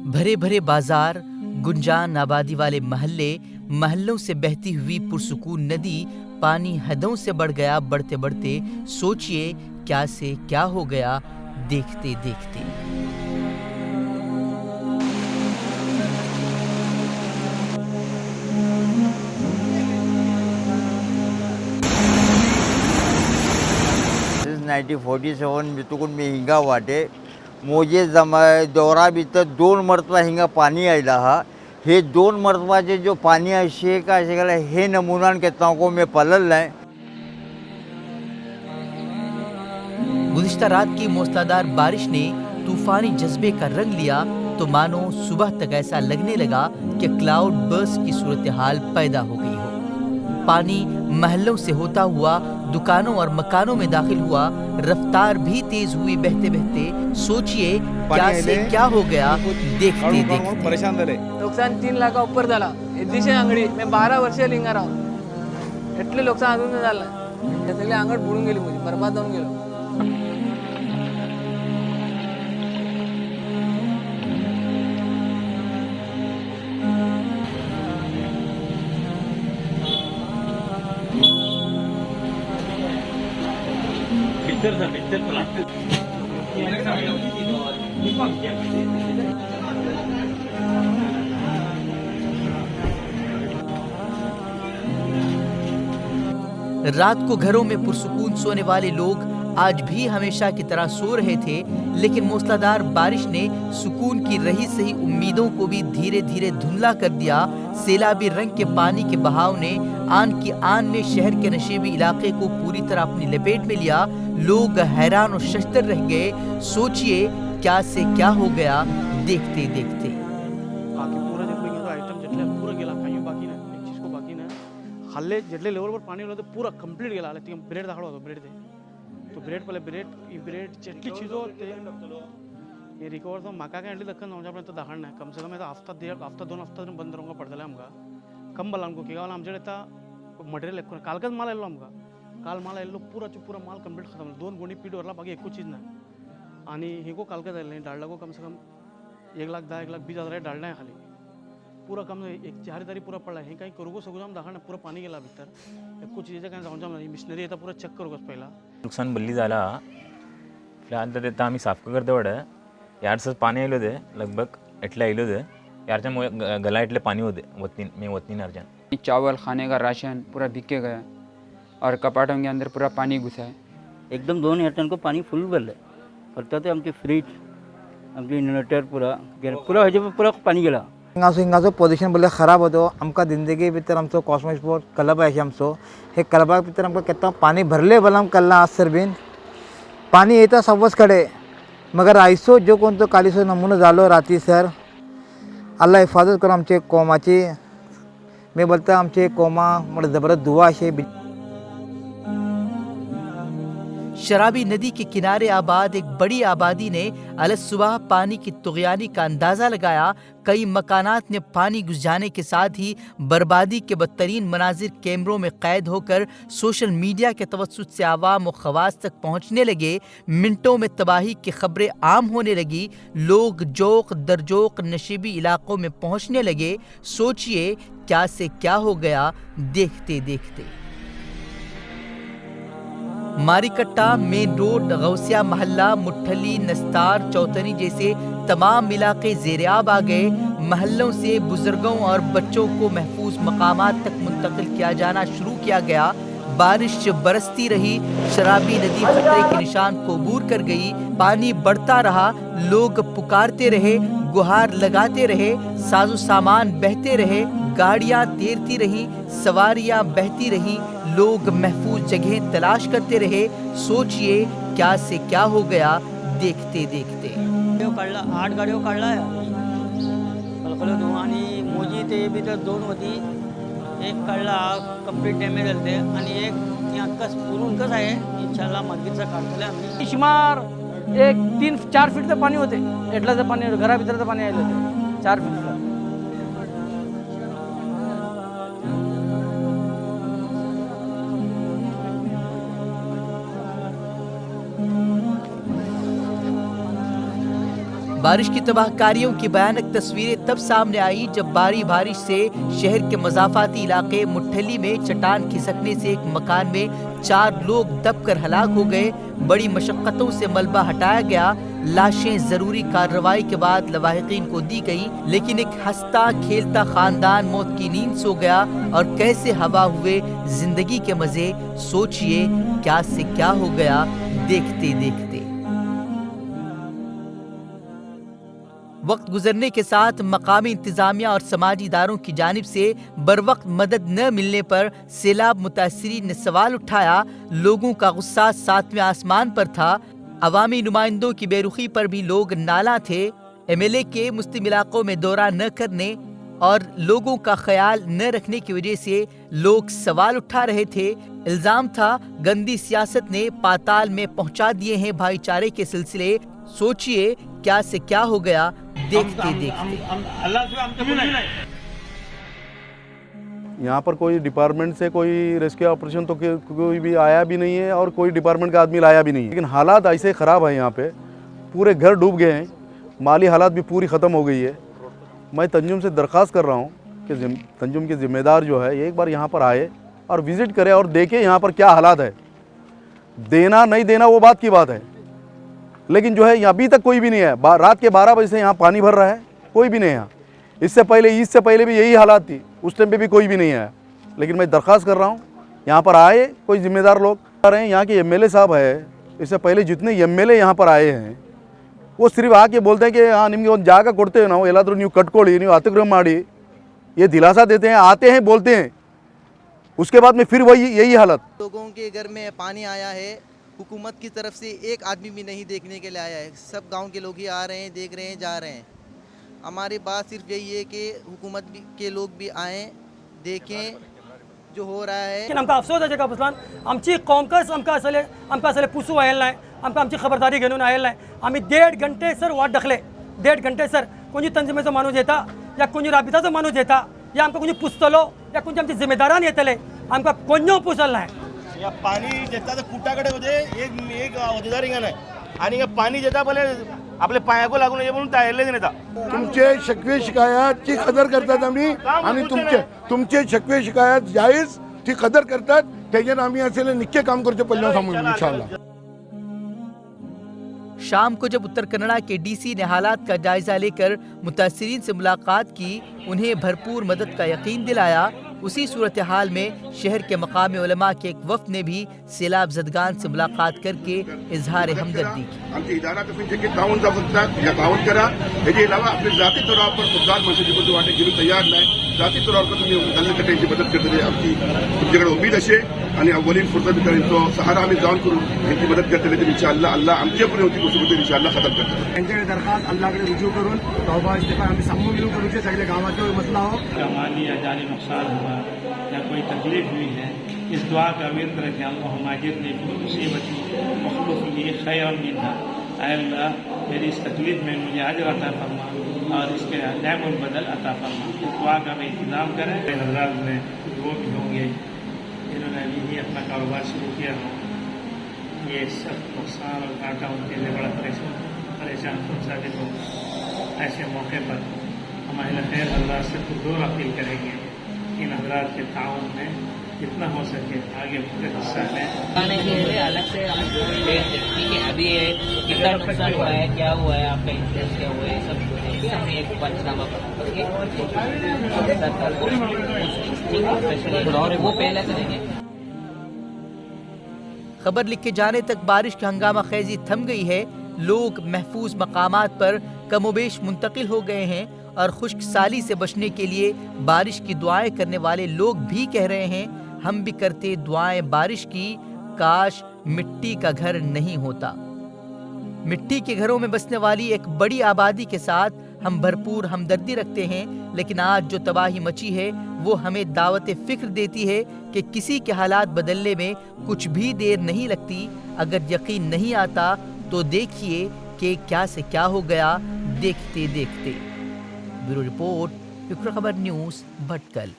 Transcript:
भरे भरे बाजार, गुंजान आबादी वाले महल्ले, महल्लों से बहती हुई पुरसुकून नदी, पानी हदों से बढ़ गया। बढ़ते बढ़ते सोचिए क्या से क्या हो गया देखते देखते। Since 1947 बितून मी हिंगा वाटे मोजे दौरा भितर 2 मरतबा हिंगा पाणी आयला हा। हे 2 मरतबाचे जो पाणी असे का असे गेला हे नमुनान केता को मैं पलल है। गुज़िश्ता रात की मूसलाधार बारिश ने तूफानी जज्बे का रंग लिया तो मानो सुबह तक ऐसा लगने लगा कि क्लाउड बर्स्ट की सूरत हाल पैदा हो गई हो। पानी महलों से होता हुआ दुकानों और मकानों में दाखिल हुआ। रफ्तार भी तेज हुई बहते बहते। सोचिए क्या से क्या हो गया देखते देखते। परेशान झाले। नुकसान 3 लाखा ऊपर झाला। दिशे अंगडी मी 12 वर्ष लिंगा राव एटले नुकसान अजून झालं। सगळे अंगड बुडून गेली म्हणजे बरबाद होऊन गेलो। रात को घरों में पुरसुकून सोने वाले लोग आज भी हमेशा की तरह सो रहे थे, लेकिन मूसलाधार बारिश ने सुकून की रही सही उम्मीदों को भी धीरे धीरे धुंधला कर दिया। सैलाबी रंग के पानी के बहाव ने आन की आन में शहर के नशेबी इलाके को पूरी तरह अपनी लपेट में लिया। लोग हैरान और शशदर रह गए। सोचिए क्या से क्या हो गया देखते देखते। बाकी पूरा जितने आइटम जितने पूरा गेला काही बाकी नाही एक चीज को बाकी नाही खाल्ले जितले लेवल पर पानी होतं पूरा कंप्लीट गेला आले ती ब्रेड दाखवला होता ब्रेड दे तो ब्रेड पहले ब्रेड जितली चीजो होते ये रिकवर तो माका काय आणली दक्कन जाऊपर्यंत दाखवण नाही कम से कम हफ्ता 2 हफ्ता बंद रहूंगा पडतले आमका कम बला हमको की आमच्याकडे आता मटेरियल ఎక్కువ कालकच माल आयलो आमका काल माल आयलो पूरा माल कंप्लीट खतम 2 गोणी पीठ वरला बाकी एकूच चीज नाही आणि हे को कालकच आयले डालडा को कम से कम 1,10,000 1,20,000 डालडा है खाली पूरा कम एक 4 तारी पूरा पडला हे काही करू सगळं जाम दाखवणं पूरा पाणी गेला भीतर एकूच चीज काय जाऊन जाम मिशनरी येता पूरा चेक करू पहिला नुकसान बल्ली झाला फिलहाल तर देता आम्ही साफ करते वड यार सर पाणी आयलो दे लगभग एटले आयलो दे यारच्या गला एटले पानी होते वतनी यारच्या चावल खाने का राशन पूरा बिक के गया और कपाटों के अंदर पूरा पानी घुसा है। एकदम 2 हेक्टर को पानी फुल भरलं फक्त ते आमचे फ्रीज आमचे इन्व्हर्टर पूरा पाणी गेला। हिंगाचो पोजिशन बोले खराब होतो आमकां जिंदगी भितर आमचो कॉस्मो स्पोर्ट क्लब आहे आमचो हे क्लबा भितर आमकां केन्ना पाणी भरले भला कल्ला आसर बीन पाणी येता सवस कड़े मगर आयसो जो कोण तो कालीसो नमुनो जालो राती सर अल्लाह हिफाजत करो आमचे कौमाची मैं बोलता आमचे कौमा म्हणजे जबरदस्त दुआ अशे। शराबी नदी के किनारे आबाद एक बड़ी आबादी ने अलसुबह पानी की तुगयानी का अंदाज़ा लगाया। कई मकानात ने पानी घुस जाने के साथ ही बर्बादी के बदतरीन मनाजिर कैमरों में कैद होकर सोशल मीडिया के तवस्सुत से आवाम व खवास तक पहुँचने लगे। मिनटों में तबाही की खबरें आम होने लगी। लोग जोक दरजोक नशीबी इलाकों में पहुँचने लगे। सोचिए क्या से क्या हो गया देखते देखते। मारीकट्टा, मेन रोड, गौसिया महल्ला, मुठ्ठली, नस्तार, चौतरी जैसे तमाम इलाके ज़ेर-ए-आब आ गए। महल्लों से बुजुर्गों और बच्चों को महफूज मकामात तक मुंतकिल किया जाना शुरू किया गया। बारिश बरसती रही, शराबी नदी खतरे के निशान को अबूर कर गई। पानी बढ़ता रहा, लोग पुकारते रहे, गुहार लगाते रहे, साजो सामान बहते रहे, गाड़ियां तैरती रहीं, सवारियां बहती रहीं, लोग महफूज जगह तलाश करते रहे। सोचिए क्या से क्या हो गया देखते देखते। 8 गाड्यो काढला कलकलो आणि मोजी ते भितर 2 होती एक काढला कंप्लीट डॅमेज झाले आणि एक कस पुरून कस आहे इंशाल्लाह मागीचा काढतले आम्ही शिमार एक 3-4 फीट पाणी होते एटलाचं पाणी घरा भितरचं पाणी आलं होते 4 फीट बारिश की तबाहकारियों की भयानक तस्वीरें तब सामने आई जब भारी बारिश से शहर के मजाफाती इलाके मुठ्ठली में चट्टान खिसकने से एक मकान में 4 लोग दबकर हलाक हो गए। बड़ी मशक्कतों से मलबा हटाया गया। लाशें जरूरी कार्रवाई के बाद लवाहिकीन को दी गई, लेकिन एक हंसता खेलता खानदान मौत की नींद सो गया और कैसे हवा हुए जिंदगी के मजे। सोचिए क्या से क्या हो गया देखते देखते। वक्त गुजरने के साथ मकामी इंतजामिया और समाजी इदारों की जानिब से बरवक्त मदद न मिलने पर सैलाब मुतासिरीन ने सवाल उठाया। लोगों का गुस्सा 7वें आसमान पर था। अवामी नुमाइंदों की बेरुखी पर भी लोग नाला थे। MLA के मुस्लिम इलाकों में दौरा न करने और लोगों का ख्याल न रखने की वजह से लोग सवाल उठा रहे थे। इल्जाम था गंदी सियासत ने पाताल में पहुंचा दिए हैं भाईचारे के सिलसिले। सोचिए क्या से क्या हो गया देखते देखते। यहाँ पर कोई डिपार्टमेंट से कोई रेस्क्यू ऑपरेशन तो कोई भी आया भी नहीं है और कोई डिपार्टमेंट का आदमी लाया भी नहीं है, लेकिन हालात ऐसे ख़राब है। यहाँ पे पूरे घर डूब गए हैं, माली हालात भी पूरी ख़त्म हो गई है। मैं तंजुम से दरख्वास्त कर रहा हूँ कि तंजुम के ज़िम्मेदार जो है एक बार यहाँ पर आए और विज़िट करें और देखें यहाँ पर क्या हालात है। देना नहीं देना वो बात की बात है, लेकिन जो है अभी तक कोई भी नहीं है। रात के 12 बजे से यहाँ पानी भर रहा है, कोई भी नहीं है। इससे पहले भी यही हालात थी, उस टाइम पे भी कोई भी नहीं आया। लेकिन मैं दरख्वास्त कर रहा हूँ यहाँ पर आए कोई ज़िम्मेदार लोग आ रहे हैं। यहाँ के MLA साहब है, इससे पहले जितने MLA यहाँ पर आए हैं वो सिर्फ आके बोलते हैं कि हाँ निम्गे ಒಂದು ಜಾಗ ಕೊಡ್ತೇವೆ ನಾವು ಎಲ್ಲಾದರೂ ನೀವು ಕಟ್ಕೊಳ್ಳಿ ನೀವು ಅತಿಕ್ರಮ ಮಾಡಿ ये दिलासा देते हैं, आते हैं बोलते हैं, उसके बाद में फिर वही यही हालत। लोगों के घर में पानी आया है, हुकूमत की तरफ से एक आदमी भी नहीं देखने के लिए आया है। सब गांव के लोग ही आ रहे हैं, देख रहे हैं, जा रहे हैं। हमारी बात सिर्फ यही है कि हुकूमत के लोग भी आएँ, देखें जो हो रहा है। लेकिन आमकां अफसोस आहे का बसलान आमची कॉमकस आमकां असले पुसू आयल नाही, आमकां आमची खबरदारी घेऊन आयल नाही। आम्ही 1.5 घंटे सर वाट ढकले, 1.5 घंटे सर कोणी तंजिमेचो माणूस येता या कोणी राबिताचो माणूस येता या आमकां कोणी पुसतलो या कोणच्या आमच्या जिम्मेदारान येतले, आमकां कोण्यो पुसल नाही। या पाणी जेता तर कुटाकडे होते एक होदेदार हिंगा नाही आणि पाणी जेता पहिले आपल्या पायाको लागून ये म्हणून तयारलेच नेता। तुमचे शकवे शिकायतची कदर करतात आम्ही आणि तुमचे शकवे शिकायत जायज ती कदर करतात, त्याच्यात आम्ही असले निक्के काम करतो पहिल्या समोर इंशाल्लाह। शाम को जब उत्तर कन्नड़ा के DC ने हालात का जायजा लेकर मुतासिरीन से मुलाकात की, उन्हें भरपूर मदद का यकीन दिलाया। उसी सूरत हाल में शहर के मकामी उलमा के एक वफ्द ने भी सैलाब जदगान से मुलाकात करके इजहार हमदर्दी की। आमचे इदारा तर्फे जे ताउन दाखवतात या ताउन करा, याच्या अलावा आपले जाती तौरावर पर खुददार मस्जिदीबद्दल वाटे घेऊन तयार नाही। जाती तौरावर तुम्ही गल्लीकट्यांची मदत करते आमची तुमच्याकडे उमेद असे आणि अव्वलीन फुर्सत करेंचो सहारा आम्ही जाऊन करू यांची मदत करते तर इंशाअल्लाह अल्लाह आमच्या पुढे होती गोष्ट इंशाअल्लाह खतम करतो। त्यांच्याकडे दरखास्त अल्लाहकडे रुजू करून तौबा इस्तिगफार आम्ही समूह मिळून करूचे सगळे गावाचा मसला हो। माली या जानी नुकसान हुआ या कोई तकलीफ हुई है, इस दुआ का विर्द रखें। अल्लाह माजिरनी फी मुसीबती वख्लुफ़नी खैरन मिन्हा। ऐ अल्लाह मेरी इस तकलीफ में मुझे अजर अता फरमा और इसके नेमुल बदल अता फरमा। इस दुआ का मैं इंतजाम करें। हज़रात में वो भी होंगे जिन्होंने अभी ही अपना कारोबार शुरू किया हो, ये सब नुकसान और घाटा उनके लिए बड़ा परेशान साबित हो। ऐसे मौके पर हमारे खैर हज़रात से पुरजोर अपील करेंगे इन हज़रात के ताउन में जितना हो सके आगे बढ़ते हिस्सा में के लिए अलग से हम ठीक है। अभी कितना नुकसान हुआ है, क्या हुआ है, आपका इंटरेस्ट क्या हुआ है, सब हमें एक पंचनामा करके वो पहले करेंगे। खबर लिख के जाने तक बारिश की हंगामा खेजी थम गई है। लोग महफूज मकामात पर कमोबेश मुंतकिल हो गए हैं और खुश्क साली से बचने के लिए बारिश की दुआएं करने वाले लोग भी कह रहे हैं, हम भी करते दुआएं बारिश की, काश मिट्टी का घर नहीं होता। मिट्टी के घरों में बसने वाली एक बड़ी आबादी के साथ हम भरपूर हमदर्दी रखते हैं, लेकिन आज जो तबाही मची है वो हमें दावत फिक्र देती है कि किसी के हालात बदलने में कुछ भी देर नहीं लगती। अगर यकीन नहीं आता तो देखिए कि क्या से क्या हो गया देखते देखते। ब्यूरो रिपोर्ट, फिक्र खबर न्यूज़, भटकल।